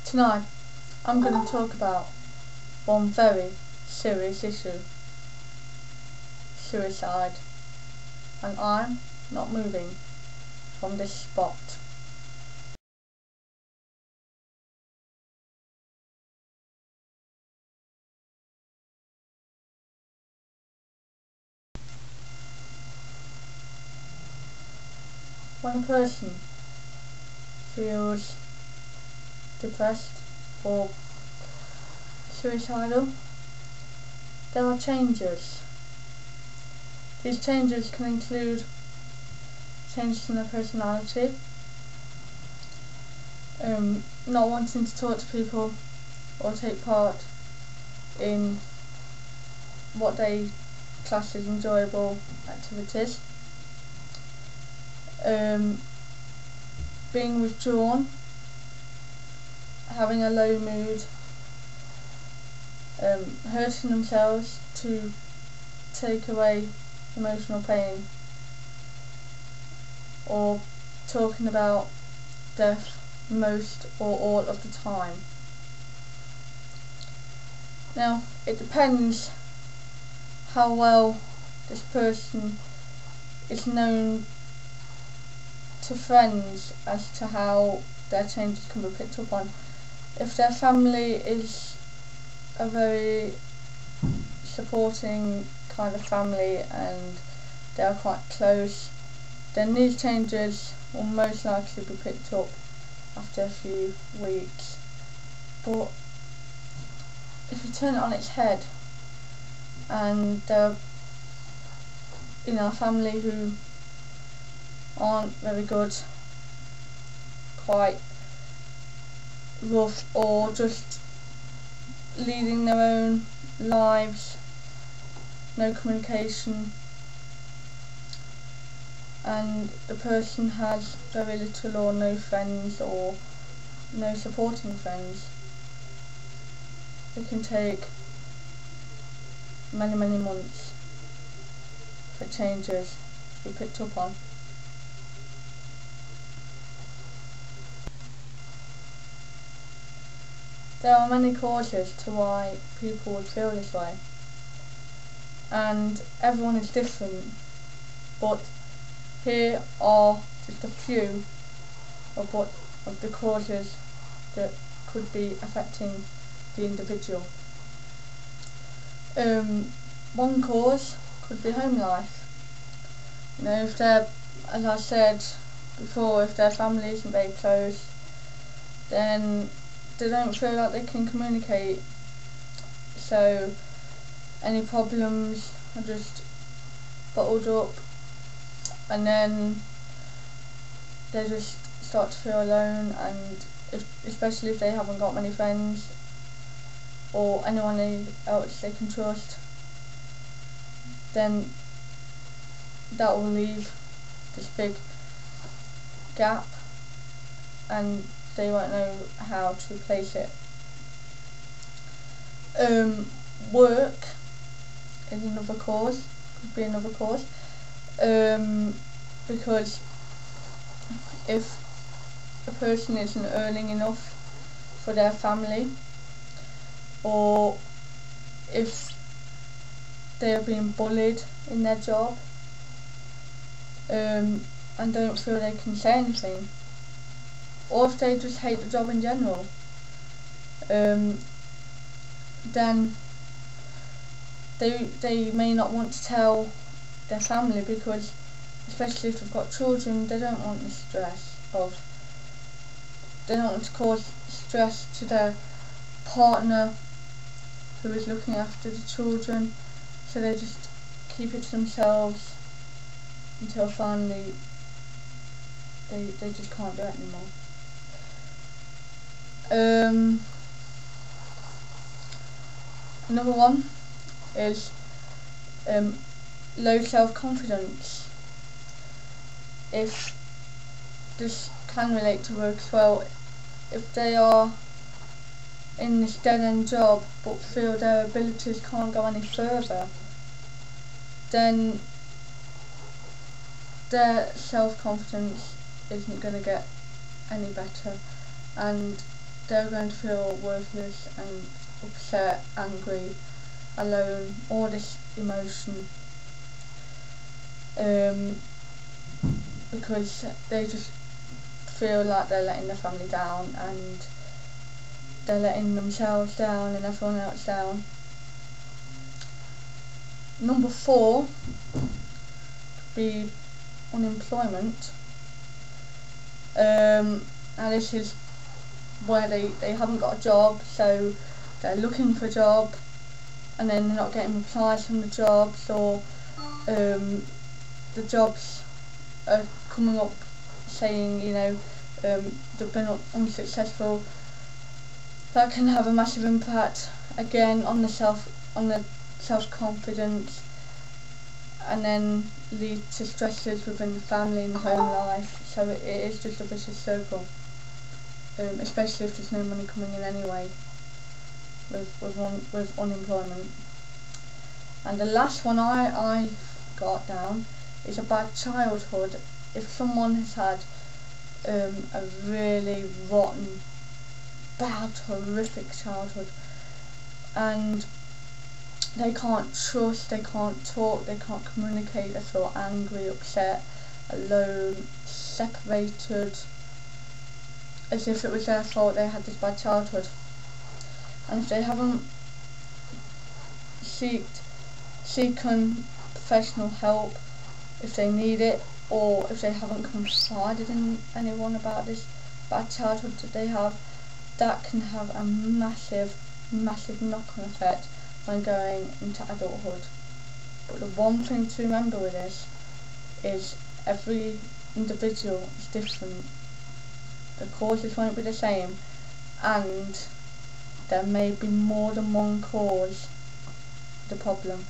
Tonight I'm going to talk about one very serious issue: suicide, and I'm not moving from this spot. When a person feels depressed or suicidal, there are changes. These changes can include changes in their personality, not wanting to talk to people or take part in what they class as enjoyable activities, being withdrawn, having a low mood, hurting themselves to take away emotional pain, or talking about death most or all of the time. Now, it depends how well this person is known to friends as to how their changes can be picked up on. If their family is a very supporting kind of family and they are quite close, then these changes will most likely be picked up after a few weeks. But if you turn it on its head and there are a family who aren't very good, quite rough, or just leading their own lives, no communication, and the person has very little or no friends or no supporting friends, it can take many months for changes to be picked up on. There are many causes to why people would feel this way, and everyone is different, but here are just a few of the causes that could be affecting the individual. One cause could be home life. If they're, as I said before, if their family isn't very close, then they don't feel like they can communicate, so any problems are just bottled up, and then they just start to feel alone, and especially if they haven't got many friends or anyone else they can trust, then that will leave this big gap and they won't know how to replace it. Work is another cause, could be another cause, because if a person isn't earning enough for their family, or if they are being bullied in their job, and don't feel they can say anything, or if they just hate the job in general, then they may not want to tell their family, because especially if they've got children, they don't want the stress of, they don't want to cause stress to their partner who is looking after the children, so they just keep it to themselves until finally they just can't do it anymore. Another one is low self-confidence. If this can relate to work as well, if they are in this dead-end job but feel their abilities can't go any further, then their self-confidence isn't going to get any better, and they're going to feel worthless and upset, angry, alone, all this emotion, because they just feel like they're letting their family down, and they're letting themselves down and everyone else down. Number 4 would be unemployment. And this is where they haven't got a job, so they're looking for a job and then they're not getting replies from the jobs, or the jobs are coming up saying, you know, they've been unsuccessful. That can have a massive impact again on the self-confidence, and then lead to stresses within the family and the home life. So it is just a vicious circle, especially if there's no money coming in anyway with unemployment. And the last one I got down is a bad childhood. If someone has had a really rotten, bad, horrific childhood, and they can't trust, they can't talk, they can't communicate, they feel angry, upset, alone, separated, as if it was their fault they had this bad childhood. And if they haven't seeking professional help if they need it, or if they haven't confided in anyone about this bad childhood that they have, that can have a massive knock-on effect when going into adulthood. But the one thing to remember with this is every individual is different. The causes won't be the same, and there may be more than one cause for the problem.